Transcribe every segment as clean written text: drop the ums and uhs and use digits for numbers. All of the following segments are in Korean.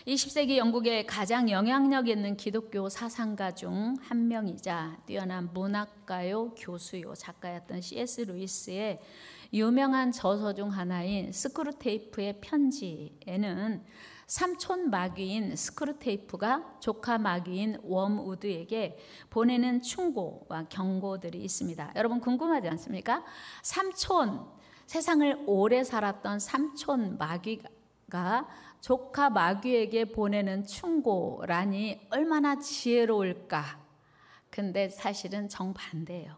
20세기 영국의 가장 영향력 있는 기독교 사상가 중 한 명이자 뛰어난 문학가요 교수요 작가였던 C.S. 루이스의 유명한 저서 중 하나인 스크루테이프의 편지에는 삼촌 마귀인 스크루테이프가 조카 마귀인 웜우드에게 보내는 충고와 경고들이 있습니다. 여러분 궁금하지 않습니까? 세상을 오래 살았던 삼촌 마귀가 조카 마귀에게 보내는 충고라니 얼마나 지혜로울까. 근데 사실은 정반대예요.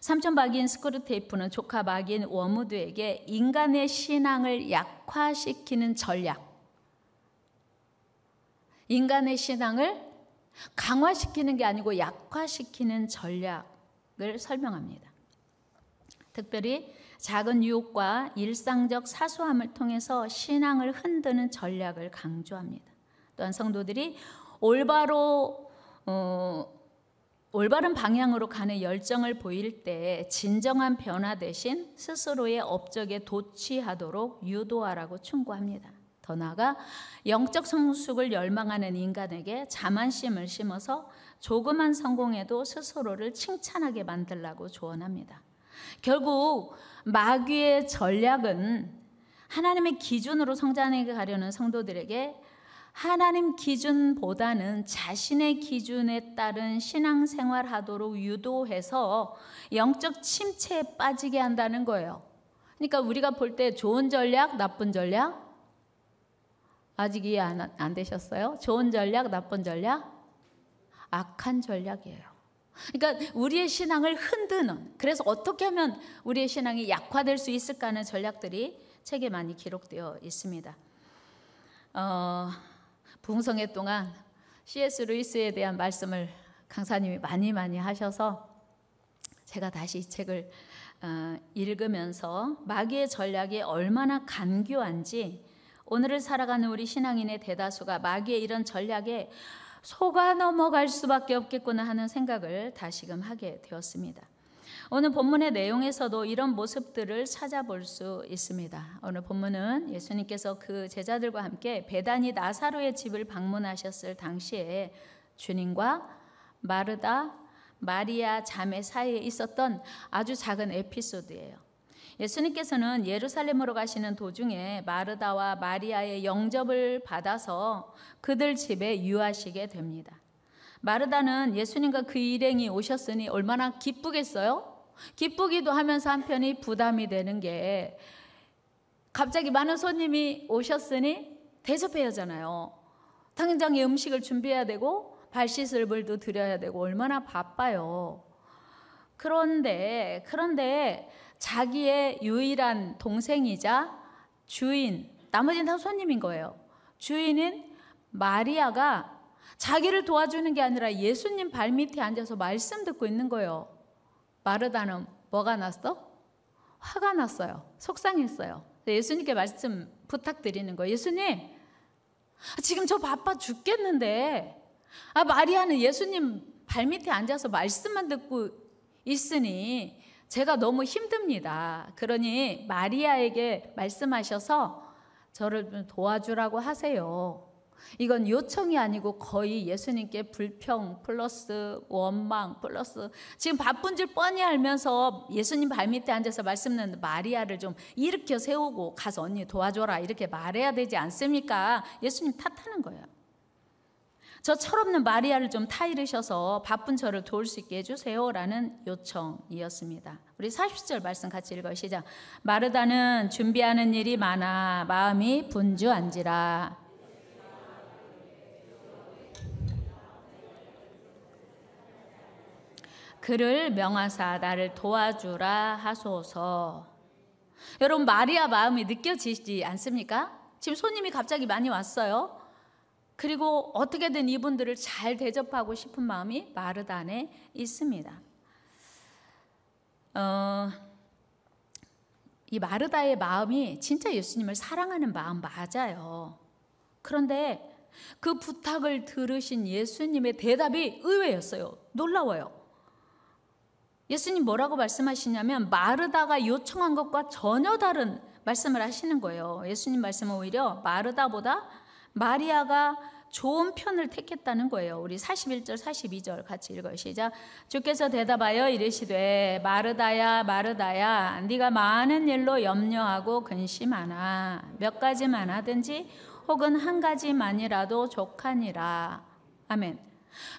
삼촌 마귀인 스크루테이프는 조카 마귀인 웜우드에게 인간의 신앙을 약화시키는 전략, 인간의 신앙을 강화시키는 게 아니고 약화시키는 전략을 설명합니다. 특별히 작은 유혹과 일상적 사소함을 통해서 신앙을 흔드는 전략을 강조합니다. 또한 성도들이 올바른 방향으로 가는 열정을 보일 때 진정한 변화 대신 스스로의 업적에 도취하도록 유도하라고 충고합니다. 더 나아가 영적 성숙을 열망하는 인간에게 자만심을 심어서 조그만 성공에도 스스로를 칭찬하게 만들라고 조언합니다. 결국 마귀의 전략은 하나님의 기준으로 성장해 가려는 성도들에게 하나님 기준보다는 자신의 기준에 따른 신앙생활 하도록 유도해서 영적 침체에 빠지게 한다는 거예요. 그러니까 우리가 볼 때 좋은 전략, 나쁜 전략? 아직 이해 안 되셨어요? 좋은 전략, 나쁜 전략? 악한 전략이에요. 그러니까 우리의 신앙을 흔드는, 그래서 어떻게 하면 우리의 신앙이 약화될 수 있을까 하는 전략들이 책에 많이 기록되어 있습니다. 부흥성회 동안 C.S. 루이스에 대한 말씀을 강사님이 많이 하셔서 제가 다시 이 책을 읽으면서 마귀의 전략이 얼마나 간교한지, 오늘을 살아가는 우리 신앙인의 대다수가 마귀의 이런 전략에 속아 넘어갈 수밖에 없겠구나 하는 생각을 다시금 하게 되었습니다. 오늘 본문의 내용에서도 이런 모습들을 찾아볼 수 있습니다. 오늘 본문은 예수님께서 그 제자들과 함께 베다니 나사로의 집을 방문하셨을 당시에 주님과 마르다, 마리아 자매 사이에 있었던 아주 작은 에피소드예요. 예수님께서는 예루살렘으로 가시는 도중에 마르다와 마리아의 영접을 받아서 그들 집에 유하시게 됩니다. 마르다는 예수님과 그 일행이 오셨으니 얼마나 기쁘겠어요? 기쁘기도 하면서 한편이 부담이 되는 게, 갑자기 많은 손님이 오셨으니 대접해야 하잖아요. 당장 음식을 준비해야 되고 발 씻을 물도 드려야 되고 얼마나 바빠요. 그런데 자기의 유일한 동생이자 주인, 나머지는 다 손님인 거예요. 주인인 마리아가 자기를 도와주는 게 아니라 예수님 발밑에 앉아서 말씀 듣고 있는 거예요. 마르다는 뭐가 났어? 화가 났어요. 속상했어요. 예수님께 말씀 부탁드리는 거예요. 예수님, 지금 저 바빠 죽겠는데 마리아는 예수님 발밑에 앉아서 말씀만 듣고 있으니 제가 너무 힘듭니다. 그러니 마리아에게 말씀하셔서 저를 좀 도와주라고 하세요. 이건 요청이 아니고 거의 예수님께 불평 플러스 원망 플러스, 지금 바쁜 줄 뻔히 알면서 예수님 발밑에 앉아서 말씀 듣는 마리아를 좀 일으켜 세우고 가서 언니 도와줘라 이렇게 말해야 되지 않습니까? 예수님 탓하는 거예요. 저 철없는 마리아를 좀 타이르셔서 바쁜 저를 도울 수 있게 해주세요 라는 요청이었습니다. 우리 40절 말씀 같이 읽어요. 시작. 마르다는 준비하는 일이 많아 마음이 분주한지라. 그를 명하사 나를 도와주라 하소서. 여러분, 마리아 마음이 느껴지지 않습니까? 지금 손님이 갑자기 많이 왔어요. 그리고 어떻게든 이분들을 잘 대접하고 싶은 마음이 마르다 안에 있습니다. 이 마르다의 마음이 진짜 예수님을 사랑하는 마음 맞아요. 그런데 그 부탁을 들으신 예수님의 대답이 의외였어요. 놀라워요. 예수님 뭐라고 말씀하시냐면 마르다가 요청한 것과 전혀 다른 말씀을 하시는 거예요. 예수님 말씀은 오히려 마르다보다 마리아가 좋은 편을 택했다는 거예요. 우리 41절 42절 같이 읽어요. 시작. 주께서 대답하여 이르시되 마르다야 마르다야 네가 많은 일로 염려하고 근심하나 몇 가지만 하든지 혹은 한 가지만이라도 족하니라. 아멘.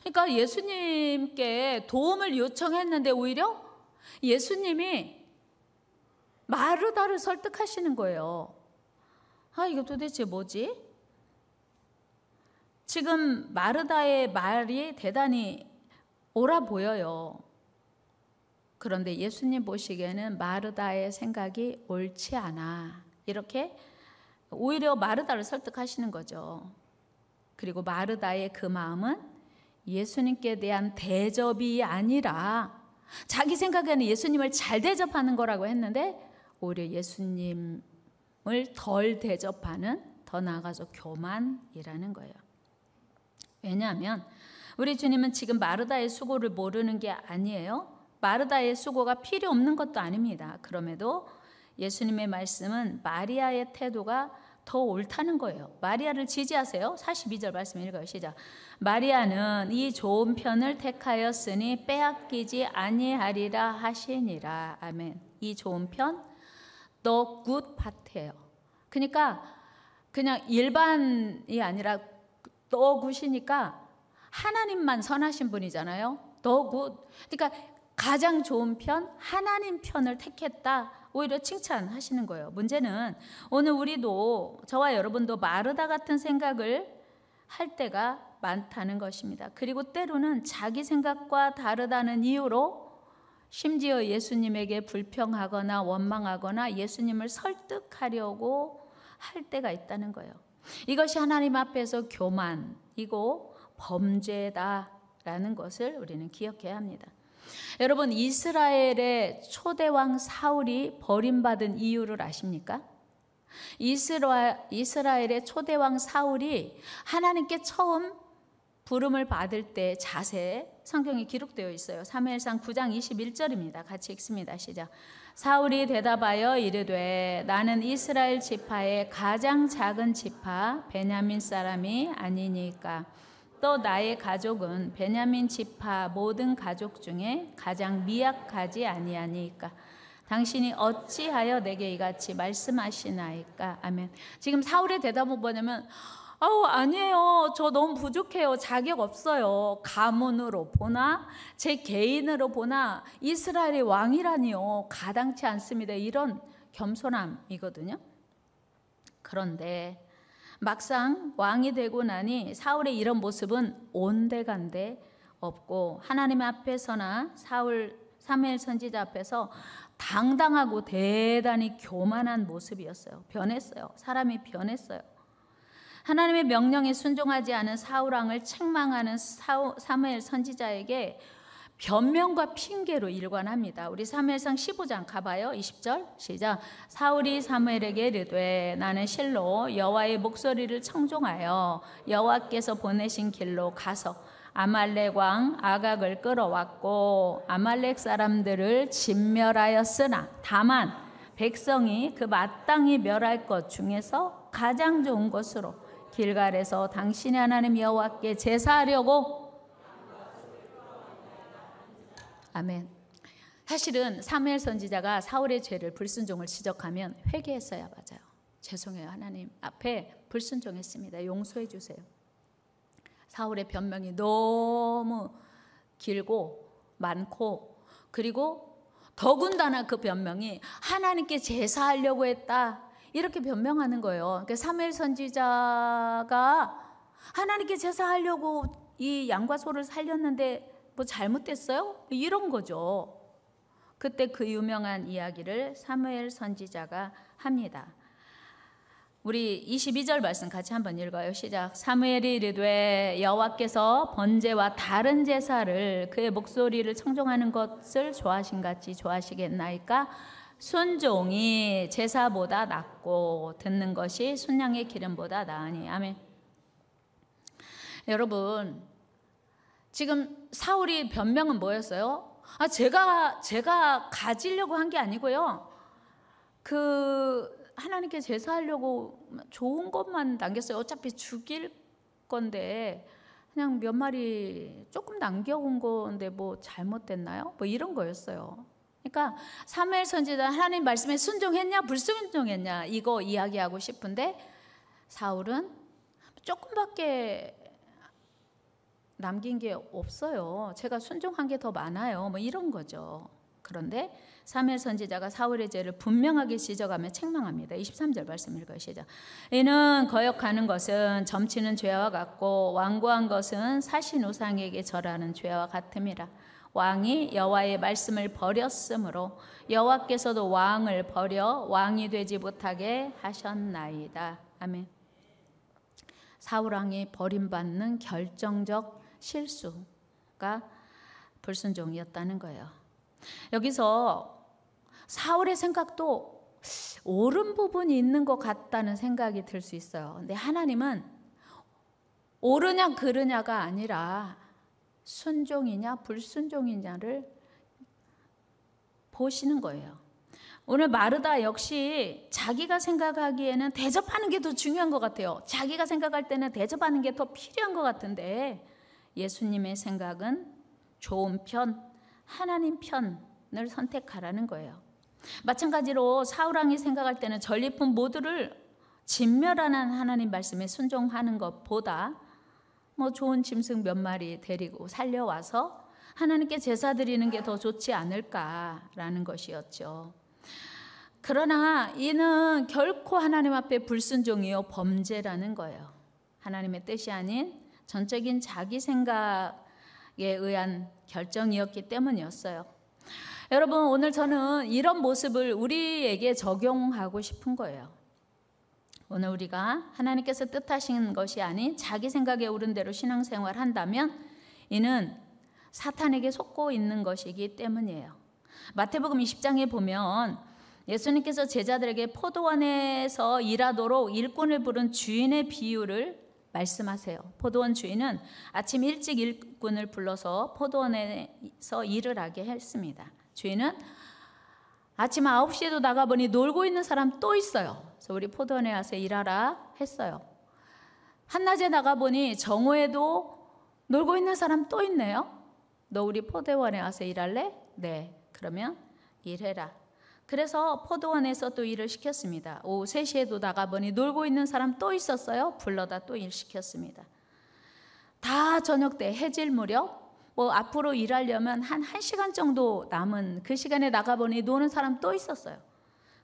그러니까 예수님께 도움을 요청했는데 오히려 예수님이 마르다를 설득하시는 거예요. 이거 도대체 뭐지? 지금 마르다의 말이 대단히 옳아 보여요. 그런데 예수님 보시기에는 마르다의 생각이 옳지 않아. 이렇게 오히려 마르다를 설득하시는 거죠. 그리고 마르다의 그 마음은 예수님께 대한 대접이 아니라 자기 생각에는 예수님을 잘 대접하는 거라고 했는데 오히려 예수님을 덜 대접하는, 더 나아가서 교만이라는 거예요. 왜냐하면 우리 주님은 지금 마르다의 수고를 모르는 게 아니에요. 마르다의 수고가 필요 없는 것도 아닙니다. 그럼에도 예수님의 말씀은 마리아의 태도가 더 옳다는 거예요. 마리아를 지지하세요. 42절 말씀 읽어요. 시작. 마리아는 이 좋은 편을 택하였으니 빼앗기지 아니하리라 하시니라. 아멘. 이 좋은 편, the good part예요. 그러니까 그냥 일반이 아니라 더 굿이니까 하나님만 선하신 분이잖아요. 더 굿. 그러니까 가장 좋은 편, 하나님 편을 택했다. 오히려 칭찬하시는 거예요. 문제는 오늘 우리도, 저와 여러분도 마르다 같은 생각을 할 때가 많다는 것입니다. 그리고 때로는 자기 생각과 다르다는 이유로 심지어 예수님에게 불평하거나 원망하거나 예수님을 설득하려고 할 때가 있다는 거예요. 이것이 하나님 앞에서 교만이고 범죄다라는 것을 우리는 기억해야 합니다. 여러분, 이스라엘의 초대왕 사울이 버림받은 이유를 아십니까? 이스라엘의 초대왕 사울이 하나님께 처음 부름을 받을 때 자세, 성경에 기록되어 있어요. 사무엘상 9장 21절입니다. 같이 읽습니다. 시작. 사울이 대답하여 이르되 나는 이스라엘 지파의 가장 작은 지파 베냐민 사람이 아니니까 또 나의 가족은 베냐민 지파 모든 가족 중에 가장 미약하지 아니하니까 당신이 어찌하여 내게 이같이 말씀하시나이까. 아멘. 지금 사울의 대답은 뭐냐면 아니에요. 저 너무 부족해요. 자격 없어요. 가문으로 보나 제 개인으로 보나 이스라엘의 왕이라니요. 가당치 않습니다. 이런 겸손함이거든요. 그런데 막상 왕이 되고 나니 사울의 이런 모습은 온데간데 없고 하나님 앞에서나 사무엘 선지자 앞에서 당당하고 대단히 교만한 모습이었어요. 변했어요. 사람이 변했어요. 하나님의 명령에 순종하지 않은 사울 왕을 책망하는 사무엘 선지자에게 변명과 핑계로 일관합니다. 우리 사무엘상 15장 가봐요. 20절 시작. 사울이 사무엘에게 이르되 나는 실로 여호와의 목소리를 청종하여 여호와께서 보내신 길로 가서 아말렉 왕 아각을 끌어왔고 아말렉 사람들을 진멸하였으나 다만 백성이 그 마땅히 멸할 것 중에서 가장 좋은 것으로 길갈에서 당신의 하나님 여호와께 제사하려고. 아멘. 사실은 사무엘 선지자가 사울의 죄를 불순종을 지적하면 회개했어야 맞아요. 죄송해요. 하나님 앞에 불순종했습니다. 용서해 주세요. 사울의 변명이 너무 길고 많고 그리고 더군다나 그 변명이 하나님께 제사하려고 했다. 이렇게 변명하는 거예요. 그러니까 사무엘 선지자가 하나님께 제사하려고 이 양과 소를 살렸는데 뭐 잘못됐어요? 이런 거죠. 그때 그 유명한 이야기를 사무엘 선지자가 합니다. 우리 22절 말씀 같이 한번 읽어요. 시작. 사무엘이 이르되 여호와께서 번제와 다른 제사를 그의 목소리를 청종하는 것을 좋아하신같이 좋아하시겠나이까? 순종이 제사보다 낫고 듣는 것이 순양의 기름보다 나으니. 아멘. 여러분, 지금 사울이 변명은 뭐였어요? 제가 가지려고 한 게 아니고요. 그 하나님께 제사하려고 좋은 것만 남겼어요. 어차피 죽일 건데 그냥 몇 마리 조금 남겨온 건데 뭐 잘못됐나요? 뭐 이런 거였어요. 그러니까 사무엘 선지자 하나님 말씀에 순종했냐 불순종했냐 이거 이야기하고 싶은데 사울은 조금밖에 남긴 게 없어요. 제가 순종한 게 더 많아요. 뭐 이런 거죠. 그런데 사무엘 선지자가 사울의 죄를 분명하게 지적하며 책망합니다. 23절 말씀 읽어요. 시작. 이는 거역하는 것은 점치는 죄와 같고 완고한 것은 사신 우상에게 절하는 죄와 같음이라. 왕이 여호와의 말씀을 버렸으므로 여호와께서도 왕을 버려 왕이 되지 못하게 하셨나이다. 아멘. 사울 왕이 버림받는 결정적 실수가 불순종이었다는 거예요. 여기서 사울의 생각도 옳은 부분이 있는 것 같다는 생각이 들 수 있어요. 근데 하나님은 옳으냐 그르냐가 아니라 순종이냐 불순종이냐를 보시는 거예요. 오늘 마르다 역시 자기가 생각하기에는 대접하는 게 더 중요한 것 같아요. 자기가 생각할 때는 대접하는 게 더 필요한 것 같은데 예수님의 생각은 좋은 편, 하나님 편을 선택하라는 거예요. 마찬가지로 사울 왕이 생각할 때는 전리품 모두를 진멸하는 하나님 말씀에 순종하는 것보다 뭐 좋은 짐승 몇 마리 데리고 살려와서 하나님께 제사 드리는 게 더 좋지 않을까라는 것이었죠. 그러나 이는 결코 하나님 앞에 불순종이요 범죄라는 거예요. 하나님의 뜻이 아닌 전적인 자기 생각에 의한 결정이었기 때문이었어요. 여러분, 오늘 저는 이런 모습을 우리에게 적용하고 싶은 거예요. 오늘 우리가 하나님께서 뜻하신 것이 아닌 자기 생각에 오른 대로 신앙생활을 한다면 이는 사탄에게 속고 있는 것이기 때문이에요. 마태복음 20장에 보면 예수님께서 제자들에게 포도원에서 일하도록 일꾼을 부른 주인의 비유를 말씀하세요. 포도원 주인은 아침 일찍 일꾼을 불러서 포도원에서 일을 하게 했습니다. 주인은 아침 9시에도 나가보니 놀고 있는 사람 또 있어요. 그래서 우리 포도원에 와서 일하라 했어요. 한낮에 나가보니 정오에도 놀고 있는 사람 또 있네요. 너 우리 포도원에 와서 일할래? 네, 그러면 일해라. 그래서 포도원에서 또 일을 시켰습니다. 오후 3시에도 나가보니 놀고 있는 사람 또 있었어요. 불러다 또 일 시켰습니다. 다 저녁 때 해질 무렵 뭐 앞으로 일하려면 한 1시간 정도 남은 그 시간에 나가보니 노는 사람 또 있었어요.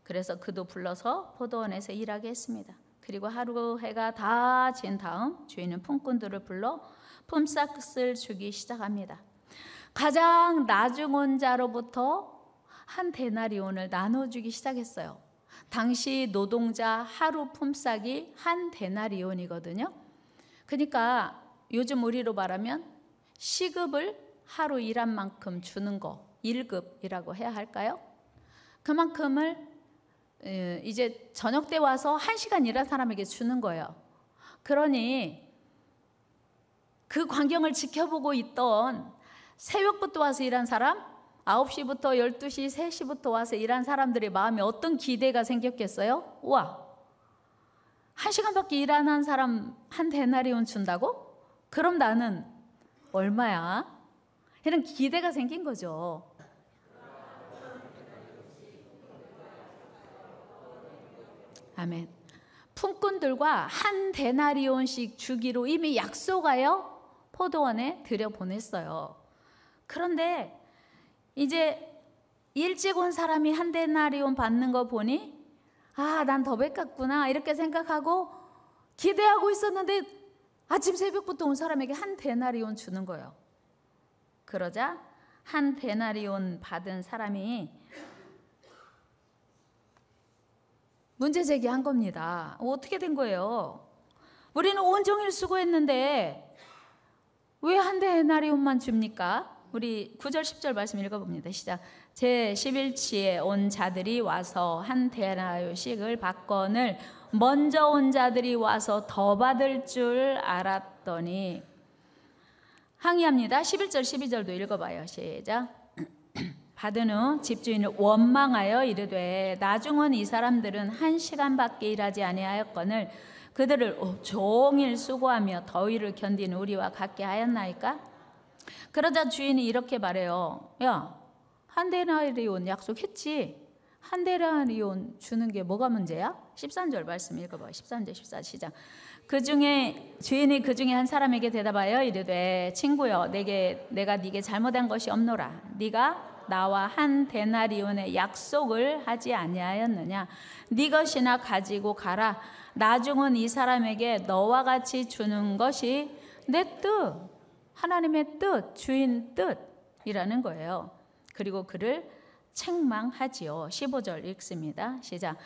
그래서 그도 불러서 포도원에서 일하게 했습니다. 그리고 하루 해가 다 진 다음 주인은 품꾼들을 불러 품삯을 주기 시작합니다. 가장 나중온 자로부터 한 데나리온을 나눠주기 시작했어요. 당시 노동자 하루 품삯이 한 데나리온이거든요. 그러니까 요즘 우리로 말하면 시급을 하루 일한 만큼 주는 거, 1급이라고 해야 할까요? 그만큼을 이제 저녁 때 와서 1시간 일한 사람에게 주는 거예요. 그러니 그 광경을 지켜보고 있던 새벽부터 와서 일한 사람, 9시부터 12시, 3시부터 와서 일한 사람들의 마음에 어떤 기대가 생겼겠어요? 우와, 1시간밖에 일 안 한 사람 한 데나리온 준다고? 그럼 나는 얼마야? 이런 기대가 생긴 거죠. 아멘. 품꾼들과 한 데나리온씩 주기로 이미 약속하여 포도원에 들여보냈어요. 그런데 이제 일찍 온 사람이 한 데나리온 받는 거 보니 아, 난 더 뺏겼구나 이렇게 생각하고 기대하고 있었는데 아침 새벽부터 온 사람에게 한 데나리온 주는 거예요. 그러자 한 데나리온 받은 사람이 문제 제기한 겁니다. 어떻게 된 거예요? 우리는 온종일 수고했는데 왜 한 데나리온만 줍니까? 우리 9절 10절 말씀 읽어봅니다. 시작. 제 11치에 온 자들이 와서 한 데나리온씩을 받거늘 먼저 온 자들이 와서 더 받을 줄 알았더니 항의합니다. 11절 12절도 읽어봐요. 시작. 받은 후 집주인을 원망하여 이르되 나중은 이 사람들은 1시간밖에 일하지 아니하였거늘 그들을 종일 수고하며 더위를 견딘 우리와 같게 하였나이까? 그러자 주인이 이렇게 말해요. 야, 한 데나리온 약속했지? 한 데나리온 주는 게 뭐가 문제야? 13절 말씀 읽어봐요. 13절 14절 시작. 주인이 그 중에 한 사람에게 대답하여 이르되 친구여 내가 네게 잘못한 것이 없노라. 네가 나와 한 데나리온의 약속을 하지 아니하였느냐? 네 것이나 가지고 가라. 나중은 이 사람에게 너와 같이 주는 것이 내 뜻, 하나님의 뜻, 주인 뜻이라는 거예요. 그리고 그를 책망하지요. 15절 읽습니다. 시작.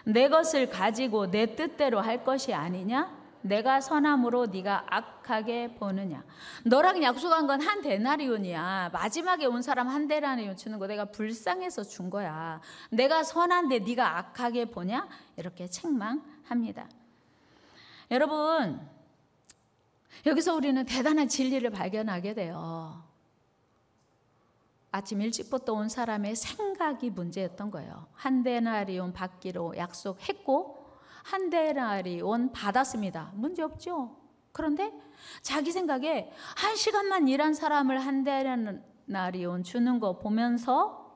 내 것을 가지고 내 뜻대로 할 것이 아니냐? 내가 선함으로 네가 악하게 보느냐? 너랑 약속한 건 한 데나리온이야. 마지막에 온 사람 한 데나리온 주는 거 내가 불쌍해서 준 거야. 내가 선한데 네가 악하게 보냐? 이렇게 책망합니다. 여러분, 여기서 우리는 대단한 진리를 발견하게 돼요. 아침 일찍부터 온 사람의 생각이 문제였던 거예요. 한 데나리온 받기로 약속했고 한 데나리온 받았습니다. 문제 없죠. 그런데 자기 생각에 1시간만 일한 사람을 한 데나리온 주는 거 보면서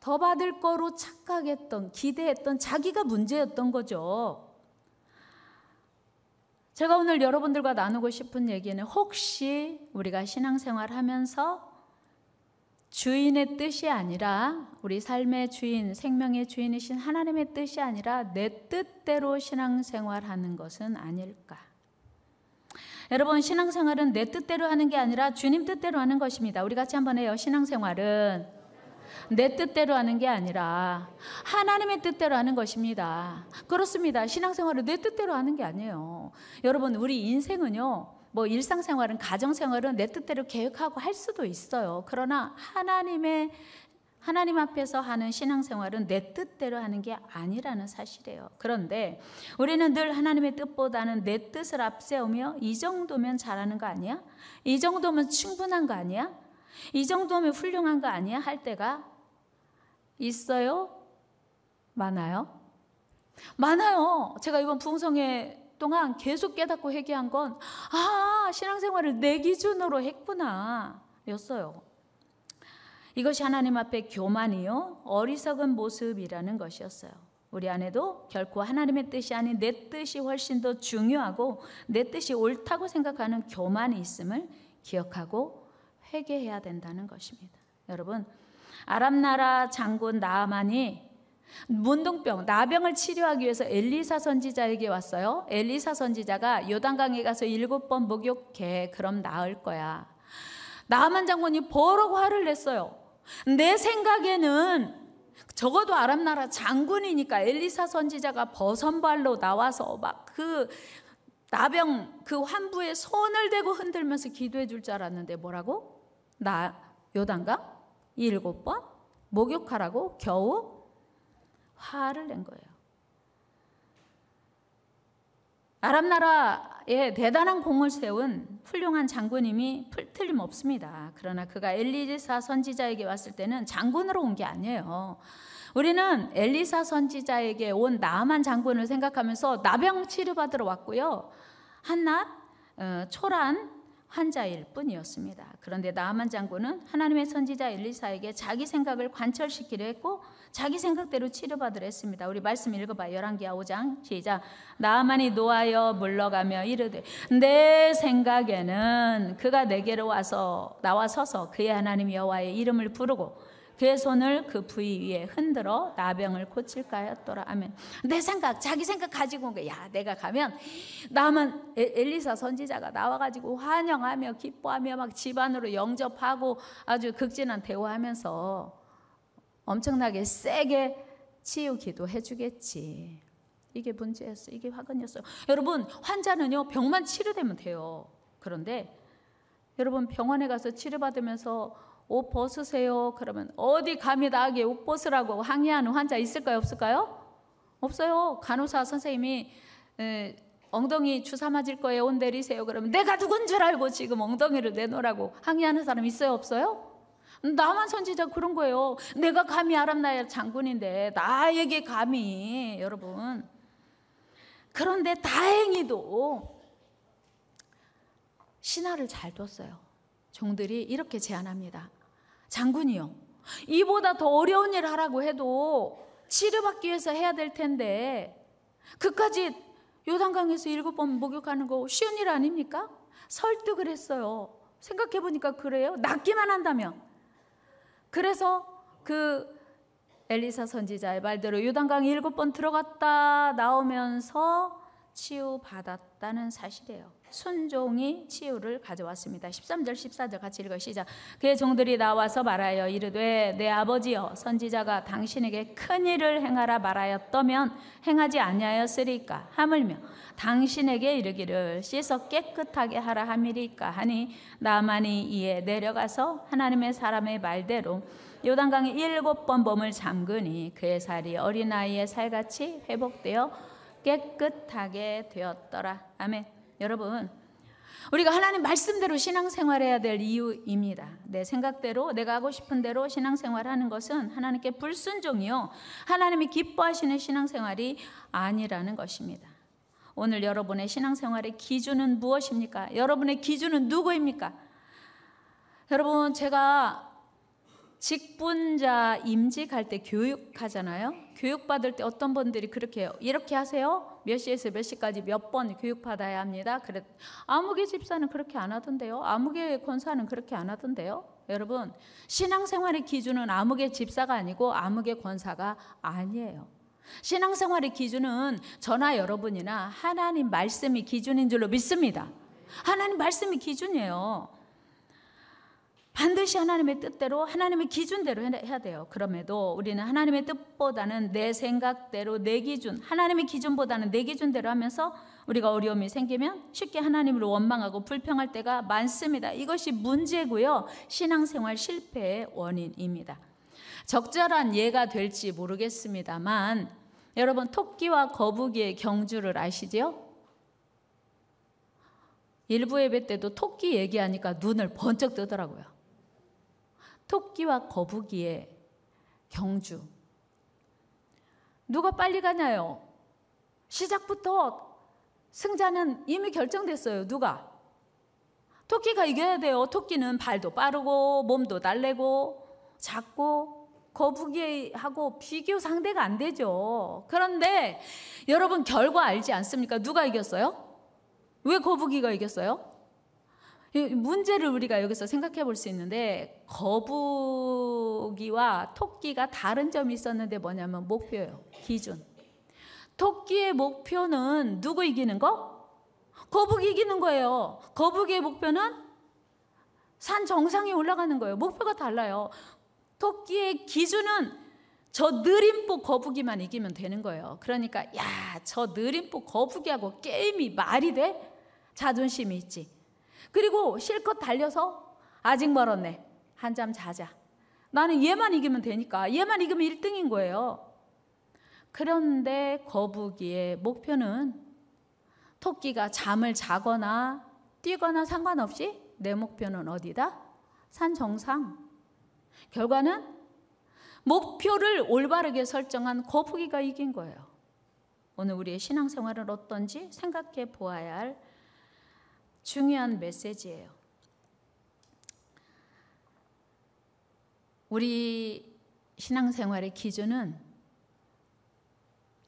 더 받을 거로 착각했던, 기대했던 자기가 문제였던 거죠. 제가 오늘 여러분들과 나누고 싶은 얘기는 혹시 우리가 신앙생활 하면서 주인의 뜻이 아니라 우리 삶의 주인, 생명의 주인이신 하나님의 뜻이 아니라 내 뜻대로 신앙생활하는 것은 아닐까? 여러분, 신앙생활은 내 뜻대로 하는 게 아니라 주님 뜻대로 하는 것입니다. 우리 같이 한번 해요. 신앙생활은 내 뜻대로 하는 게 아니라 하나님의 뜻대로 하는 것입니다. 그렇습니다. 신앙생활은 내 뜻대로 하는 게 아니에요. 여러분, 우리 인생은요, 일상생활은, 가정생활은 내 뜻대로 계획하고 할 수도 있어요. 그러나 하나님 앞에서 하는 신앙생활은 내 뜻대로 하는 게 아니라는 사실이에요. 그런데 우리는 늘 하나님의 뜻보다는 내 뜻을 앞세우며 이 정도면 잘하는 거 아니야? 이 정도면 충분한 거 아니야? 이 정도면 훌륭한 거 아니야? 할 때가 있어요? 많아요? 많아요. 제가 이번 부흥성회 동안 계속 깨닫고 회개한 건 신앙생활을 내 기준으로 했구나 였어요. 이것이 하나님 앞에 교만이요 어리석은 모습이라는 것이었어요. 우리 안에도 결코 하나님의 뜻이 아닌 내 뜻이 훨씬 더 중요하고 내 뜻이 옳다고 생각하는 교만이 있음을 기억하고 회개해야 된다는 것입니다. 여러분, 아람 나라 장군 나아만이 문둥병, 나병을 치료하기 위해서 엘리사 선지자에게 왔어요. 엘리사 선지자가 요단강에 가서 7번 목욕해. 그럼 나을 거야. 나아만 장군이 버럭 화를 냈어요. 내 생각에는 적어도 아람 나라 장군이니까 엘리사 선지자가 버선발로 나와서 막 그 나병 그 환부에 손을 대고 흔들면서 기도해 줄 줄 알았는데 뭐라고? 요단강 7번 목욕하라고 겨우 화를 낸 거예요. 아람 나라에 대단한 공을 세운 훌륭한 장군님이 틀림없습니다. 그러나 그가 엘리사 선지자에게 왔을 때는 장군으로 온 게 아니에요. 우리는 엘리사 선지자에게 온 나아만 장군을 생각하면서 나병 치료받으러 왔고요. 한낱 초란 환자일 뿐이었습니다. 그런데 나아만 장군은 하나님의 선지자 엘리사에게 자기 생각을 관철시키려 했고 자기 생각대로 치료받으려 했습니다. 우리 말씀 읽어봐요. 열왕기하 5장 시작. 나아만이 노하여 물러가며 이르되 내 생각에는 그가 내게로 나와 서서 그의 하나님 여호와의 이름을 부르고 그의 손을 그 부위 위에 흔들어 나병을 고칠까 하였더라. 아멘. 내 생각, 자기 생각 가지고 온 거야. 내가 가면 나만 엘리사 선지자가 나와가지고 환영하며 기뻐하며 막 집안으로 영접하고 아주 극진한 대우하면서 엄청나게 세게 치유기도 해주겠지. 이게 문제였어요. 이게 화근이었어요. 여러분, 환자는요 병만 치료되면 돼요. 그런데 여러분 병원에 가서 치료받으면서 옷 벗으세요. 그러면 어디 감히 나에게 옷 벗으라고 항의하는 환자 있을까요? 없을까요? 없어요. 간호사 선생님이 엉덩이 주사 맞을 거예요. 옷 내리세요. 그러면 내가 누군 줄 알고 지금 엉덩이를 내놓으라고 항의하는 사람 있어요? 없어요? 나만 선지자 그런 거예요. 내가 감히 아람나라 장군인데 나에게 감히, 여러분. 그런데 다행히도 신하를 잘 뒀어요. 종들이 이렇게 제안합니다. 장군이요, 이보다 더 어려운 일 하라고 해도 치료받기 위해서 해야 될 텐데 그까지 요단강에서 7번 목욕하는 거 쉬운 일 아닙니까? 설득을 했어요. 생각해보니까 그래요. 낫기만 한다면. 그래서 그 엘리사 선지자의 말대로 요단강 7번 들어갔다 나오면서 치유받았다는 사실이에요. 순종이 치유를 가져왔습니다. 13절 14절 같이 읽어 시작. 그의 종들이 나와서 말하여 이르되 내 아버지여, 선지자가 당신에게 큰 일을 행하라 말하였다면 행하지 아니하였으리까 하물며 당신에게 이르기를 씻어 깨끗하게 하라 함이리까 하니 나만이 이에 내려가서 하나님의 사람의 말대로 요단강에 7번 몸을 잠그니 그의 살이 어린아이의 살같이 회복되어 깨끗하게 되었더라. 아멘. 여러분, 우리가 하나님 말씀대로 신앙생활해야 될 이유입니다. 내 생각대로, 내가 하고 싶은 대로 신앙생활하는 것은 하나님께 불순종이요, 하나님이 기뻐하시는 신앙생활이 아니라는 것입니다. 오늘 여러분의 신앙생활의 기준은 무엇입니까? 여러분의 기준은 누구입니까? 여러분, 제가 직분자 임직할 때 교육하잖아요. 교육받을 때 어떤 분들이 그렇게 해요. 이렇게 하세요. 몇 시에서 몇 시까지 몇 번 교육받아야 합니다. 그래, 아무개 집사는 그렇게 안 하던데요. 아무개 권사는 그렇게 안 하던데요. 여러분, 신앙생활의 기준은 아무개 집사가 아니고 아무개 권사가 아니에요. 신앙생활의 기준은 저나 여러분이나 하나님 말씀이 기준인 줄로 믿습니다. 하나님 말씀이 기준이에요. 반드시 하나님의 뜻대로, 하나님의 기준대로 해야 돼요. 그럼에도 우리는 하나님의 뜻보다는 내 생각대로, 내 기준, 하나님의 기준보다는 내 기준대로 하면서 우리가 어려움이 생기면 쉽게 하나님을 원망하고 불평할 때가 많습니다. 이것이 문제고요, 신앙생활 실패의 원인입니다. 적절한 예가 될지 모르겠습니다만 여러분, 토끼와 거북이의 경주를 아시죠? 일부 예배 때도 토끼 얘기하니까 눈을 번쩍 뜨더라고요. 토끼와 거북이의 경주. 누가 빨리 가나요? 시작부터 승자는 이미 결정됐어요. 누가? 토끼가 이겨야 돼요. 토끼는 발도 빠르고 몸도 달래고 작고 거북이하고 비교 상대가 안 되죠. 그런데 여러분, 결과 알지 않습니까? 누가 이겼어요? 왜 거북이가 이겼어요? 문제를 우리가 여기서 생각해 볼 수 있는데, 거북이와 토끼가 다른 점이 있었는데 뭐냐면 목표예요. 기준. 토끼의 목표는 누구 이기는 거? 거북이 이기는 거예요. 거북이의 목표는 산 정상에 올라가는 거예요. 목표가 달라요. 토끼의 기준은 저 느림보 거북이만 이기면 되는 거예요. 그러니까 야, 저 느림보 거북이하고 게임이 말이 돼? 자존심이 있지. 그리고 실컷 달려서 아직 멀었네, 한잠 자자. 나는 얘만 이기면 되니까, 얘만 이기면 1등인 거예요. 그런데 거북이의 목표는 토끼가 잠을 자거나 뛰거나 상관없이 내 목표는 어디다? 산 정상. 결과는 목표를 올바르게 설정한 거북이가 이긴 거예요. 오늘 우리의 신앙생활은 어떤지 생각해 보아야 할 중요한 메시지예요. 우리 신앙생활의 기준은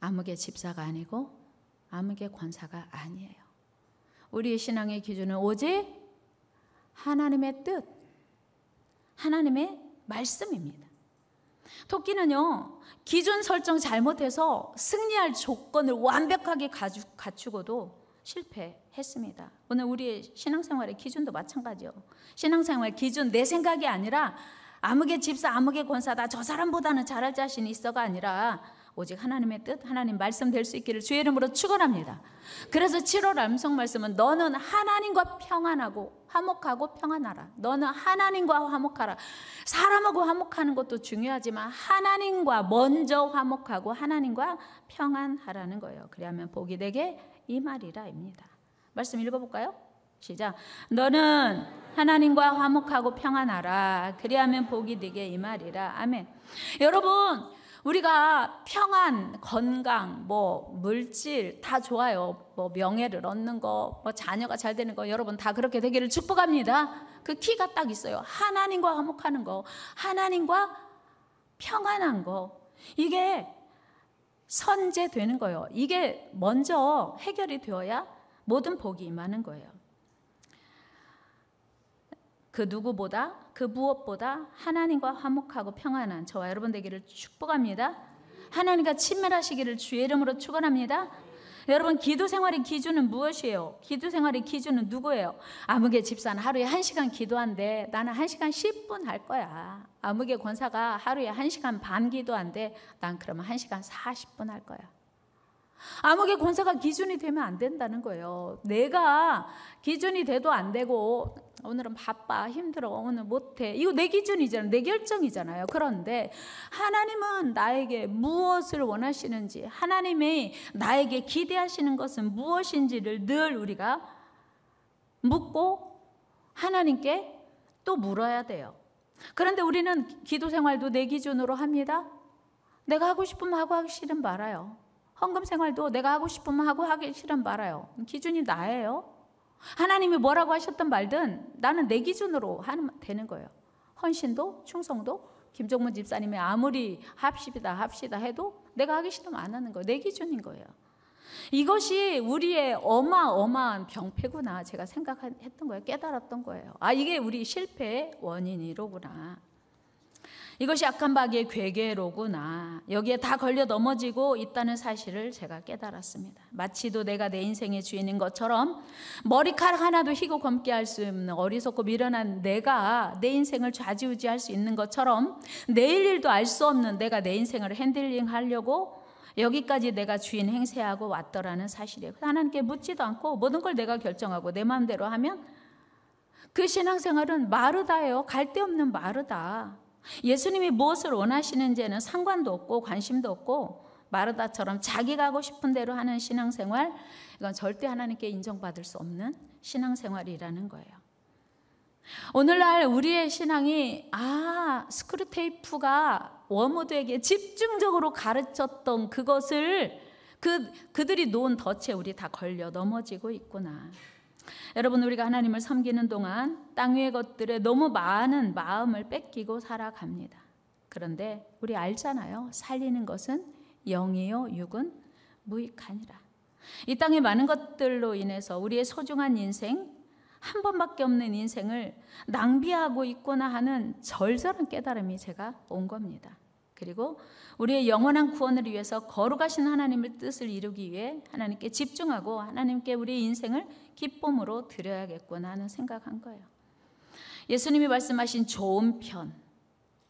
아무개 집사가 아니고 아무개 권사가 아니에요. 우리의 신앙의 기준은 오직 하나님의 뜻, 하나님의 말씀입니다. 토끼는요, 기준 설정 잘못해서 승리할 조건을 완벽하게 갖추고도 실패했습니다. 오늘 우리의 신앙생활의 기준도 마찬가지요. 신앙생활 기준, 내 생각이 아니라 아무개 집사, 아무개 권사다, 저 사람보다는 잘할 자신이 있어가 아니라 오직 하나님의 뜻, 하나님 말씀 될 수 있기를 주의 이름으로 축원합니다. 그래서 7월 암송 말씀은 너는 하나님과 평안하고 화목하고 평안하라. 너는 하나님과 화목하라. 사람하고 화목하는 것도 중요하지만 하나님과 먼저 화목하고 하나님과 평안하라는 거예요. 그래야만 복이 되게 이 말이라입니다. 말씀 읽어볼까요? 시작. 너는 하나님과 화목하고 평안하라. 그리하면 복이 네게 임하리라. 아멘. 여러분, 우리가 평안, 건강, 물질 다 좋아요. 명예를 얻는 거, 자녀가 잘 되는 거, 여러분 다 그렇게 되기를 축복합니다. 그 키가 딱 있어요. 하나님과 화목하는 거, 하나님과 평안한 거, 이게 선제되는 거예요. 이게 먼저 해결이 되어야 모든 복이 임하는 거예요. 그 누구보다, 그 무엇보다 하나님과 화목하고 평안한 저와 여러분 되기를 축복합니다. 하나님과 친밀하시기를 주의 이름으로 축원합니다. 여러분, 기도 생활의 기준은 무엇이에요? 기도 생활의 기준은 누구예요? 아무개 집사는 하루에 1시간 기도한대. 나는 1시간 10분 할 거야. 아무개 권사가 하루에 1시간 반 기도한대. 난 그러면 1시간 40분 할 거야. 아무개 권사가 기준이 되면 안 된다는 거예요. 내가 기준이 돼도 안 되고, 오늘은 바빠, 힘들어, 오늘 못해, 이거 내 기준이잖아요. 내 결정이잖아요. 그런데 하나님은 나에게 무엇을 원하시는지, 하나님이 나에게 기대하시는 것은 무엇인지를 늘 우리가 묻고 하나님께 또 물어야 돼요. 그런데 우리는 기도 생활도 내 기준으로 합니다. 내가 하고 싶으면 하고 하기 싫으면 말아요. 헌금 생활도 내가 하고 싶으면 하고 하기 싫으면 말아요. 기준이 나예요. 하나님이 뭐라고 하셨든 말든 나는 내 기준으로 하면 되는 거예요. 헌신도 충성도 김종문 집사님이 아무리 합시다 해도 내가 하기 싫으면 안 하는 거예요. 내 기준인 거예요. 이것이 우리의 어마어마한 병폐구나 제가 생각했던 거예요. 깨달았던 거예요. 이게 우리 실패의 원인이로구나. 이것이 악한 박의 괴계로구나. 여기에 다 걸려 넘어지고 있다는 사실을 제가 깨달았습니다. 마치도 내가 내 인생의 주인인 것처럼 머리카락 하나도 희고 검게 할 수 없는 어리석고 미련한 내가 내 인생을 좌지우지할 수 있는 것처럼 내일 일도 알 수 없는 내가 내 인생을 핸들링하려고 여기까지 내가 주인 행세하고 왔더라는 사실이에요. 하나님께 묻지도 않고 모든 걸 내가 결정하고 내 마음대로 하면 그 신앙생활은 마르다예요. 갈데없는 마르다. 예수님이 무엇을 원하시는지에는 상관도 없고 관심도 없고 마르다처럼 자기가 하고 싶은 대로 하는 신앙생활, 이건 절대 하나님께 인정받을 수 없는 신앙생활이라는 거예요. 오늘날 우리의 신앙이 스크루테이프가 워무드에게 집중적으로 가르쳤던 그것을 그들이 놓은 덫에 우리 다 걸려 넘어지고 있구나. 여러분, 우리가 하나님을 섬기는 동안 땅 위의 것들에 너무 많은 마음을 뺏기고 살아갑니다. 그런데 우리 알잖아요. 살리는 것은 영이요 육은 무익하니라. 이 땅의 많은 것들로 인해서 우리의 소중한 인생, 한 번밖에 없는 인생을 낭비하고 있구나 하는 절절한 깨달음이 제가 온 겁니다. 그리고 우리의 영원한 구원을 위해서 거룩하신 하나님의 뜻을 이루기 위해 하나님께 집중하고 하나님께 우리의 인생을 기쁨으로 드려야겠구나 하는 생각한 거예요. 예수님이 말씀하신 좋은 편,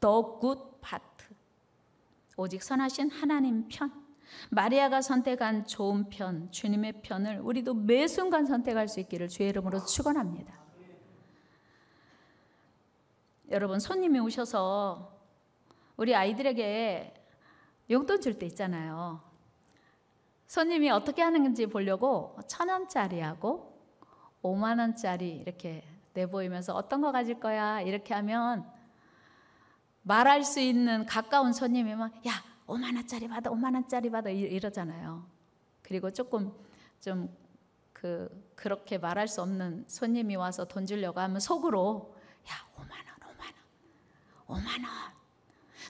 the good part, 오직 선하신 하나님 편, 마리아가 선택한 좋은 편, 주님의 편을 우리도 매 순간 선택할 수 있기를 주의 이름으로 축원합니다. 여러분, 손님이 오셔서 우리 아이들에게 용돈 줄 때 있잖아요. 손님이 어떻게 하는지 보려고 1,000원짜리하고 5만 원짜리 이렇게 내보이면서 어떤 거 가질 거야 이렇게 하면 말할 수 있는 가까운 손님이면 야 5만 원짜리 받아 5만 원짜리 받아 이러잖아요. 그리고 조금 좀 그렇게 말할 수 없는 손님이 와서 돈 주려고 하면 속으로 야 5만 원 5만 원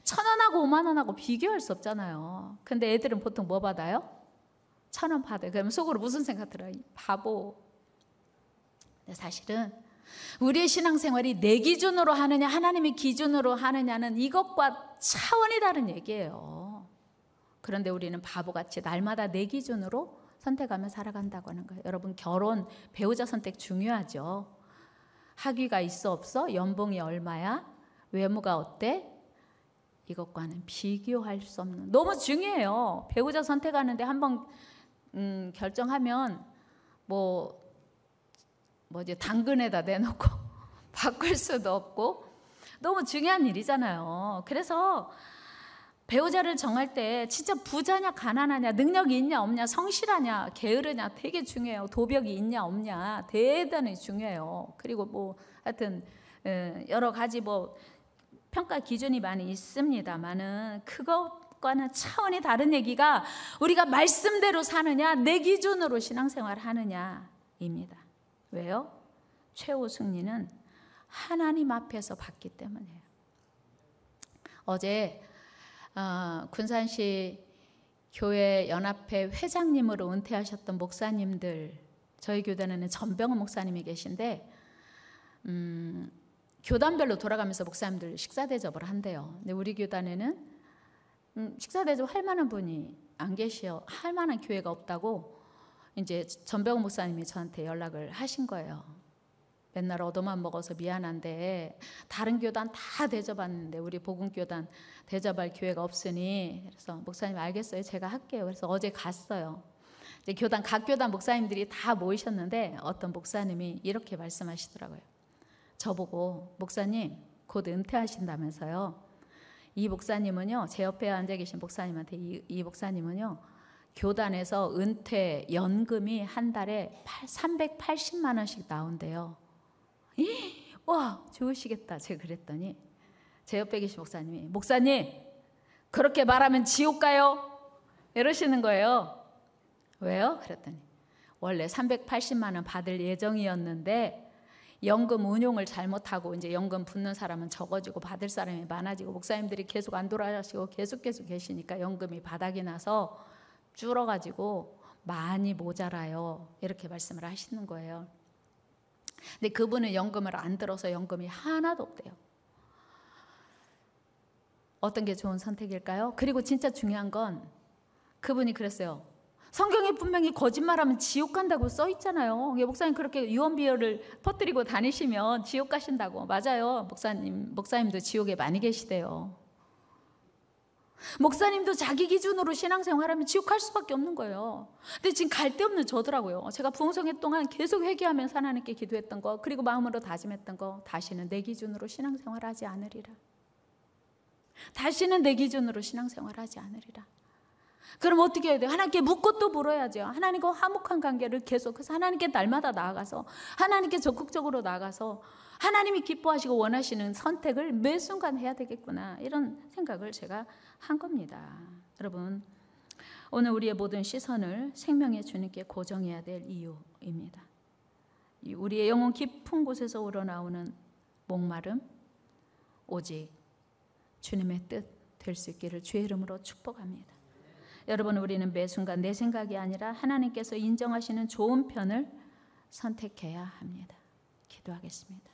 1,000원하고 5만 원하고 비교할 수 없잖아요. 근데 애들은 보통 뭐 받아요? 1,000원 받아요. 그러면 속으로 무슨 생각 들어요? 바보. 근데 사실은 우리의 신앙생활이 내 기준으로 하느냐 하나님의 기준으로 하느냐는 이것과 차원이 다른 얘기예요. 그런데 우리는 바보같이 날마다 내 기준으로 선택하며 살아간다고 하는 거예요. 여러분, 결혼, 배우자 선택 중요하죠. 학위가 있어 없어? 연봉이 얼마야? 외모가 어때? 이것과는 비교할 수 없는, 너무 중요해요. 배우자 선택하는데 한번 결정하면 뭐지 당근에다 내놓고 바꿀 수도 없고 너무 중요한 일이잖아요. 그래서 배우자를 정할 때 진짜 부자냐 가난하냐, 능력이 있냐 없냐, 성실하냐 게으르냐 되게 중요해요. 도벽이 있냐 없냐 대단히 중요해요. 그리고 뭐 하여튼 여러 가지 뭐 평가 기준이 많이 있습니다만은 그것과는 차원이 다른 얘기가 우리가 말씀대로 사느냐 내 기준으로 신앙생활 하느냐입니다. 왜요? 최후 승리는 하나님 앞에서 받기 때문이에요. 어제 군산시 교회 연합회 회장님으로 은퇴하셨던 목사님들, 저희 교단에는 전병헌 목사님이 계신데 교단별로 돌아가면서 목사님들 식사 대접을 한대요. 근데 우리 교단에는 식사 대접 할 만한 분이 안 계셔. 할 만한 교회가 없다고 이제 전병헌 목사님이 저한테 연락을 하신 거예요. 맨날 얻어만 먹어서 미안한데 다른 교단 다 대접하는데 우리 복음교단 대접할 교회가 없으니, 그래서 목사님 알겠어요, 제가 할게요. 그래서 어제 갔어요. 이제 교단 각 교단 목사님들이 다 모이셨는데 어떤 목사님이 이렇게 말씀하시더라고요. 저보고 목사님 곧 은퇴하신다면서요. 이 목사님은요, 제 옆에 앉아 계신 목사님한테 이 목사님은요, 교단에서 은퇴 연금이 한 달에 380만 원씩 나온대요. 와, 좋으시겠다. 제가 그랬더니 제 옆에 계신 목사님이 목사님 그렇게 말하면 지옥 가요? 이러시는 거예요. 왜요? 그랬더니 원래 380만 원 받을 예정이었는데 연금 운용을 잘못하고 이제 연금 붙는 사람은 적어지고 받을 사람이 많아지고 목사님들이 계속 안 돌아가시고 계속 계시니까 연금이 바닥이 나서 줄어가지고 많이 모자라요. 이렇게 말씀을 하시는 거예요. 근데 그분은 연금을 안 들어서 연금이 하나도 없대요. 어떤 게 좋은 선택일까요? 그리고 진짜 중요한 건 그분이 그랬어요. 성경에 분명히 거짓말하면 지옥 간다고 써 있잖아요. 목사님 그렇게 유언비어를 퍼뜨리고 다니시면 지옥 가신다고. 맞아요. 목사님도 지옥에 많이 계시대요. 목사님도 자기 기준으로 신앙생활하면 지옥 갈 수밖에 없는 거예요. 근데 지금 갈 데 없는 저더라고요. 제가 부흥성회 동안 계속 회개하면서 하나님께 기도했던 거, 그리고 마음으로 다짐했던 거, 다시는 내 기준으로 신앙생활하지 않으리라. 다시는 내 기준으로 신앙생활하지 않으리라. 그럼 어떻게 해야 돼요? 하나님께 묻고 또 물어야죠. 하나님과 화목한 관계를 계속해서 하나님께 날마다 나아가서 하나님께 적극적으로 나아가서 하나님이 기뻐하시고 원하시는 선택을 매 순간 해야 되겠구나, 이런 생각을 제가 한 겁니다. 여러분, 오늘 우리의 모든 시선을 생명의 주님께 고정해야 될 이유입니다. 우리의 영혼 깊은 곳에서 우러나오는 목마름, 오직 주님의 뜻 될 수 있기를 주의 이름으로 축복합니다. 여러분, 우리는 매 순간 내 생각이 아니라 하나님께서 인정하시는 좋은 편을 선택해야 합니다. 기도하겠습니다.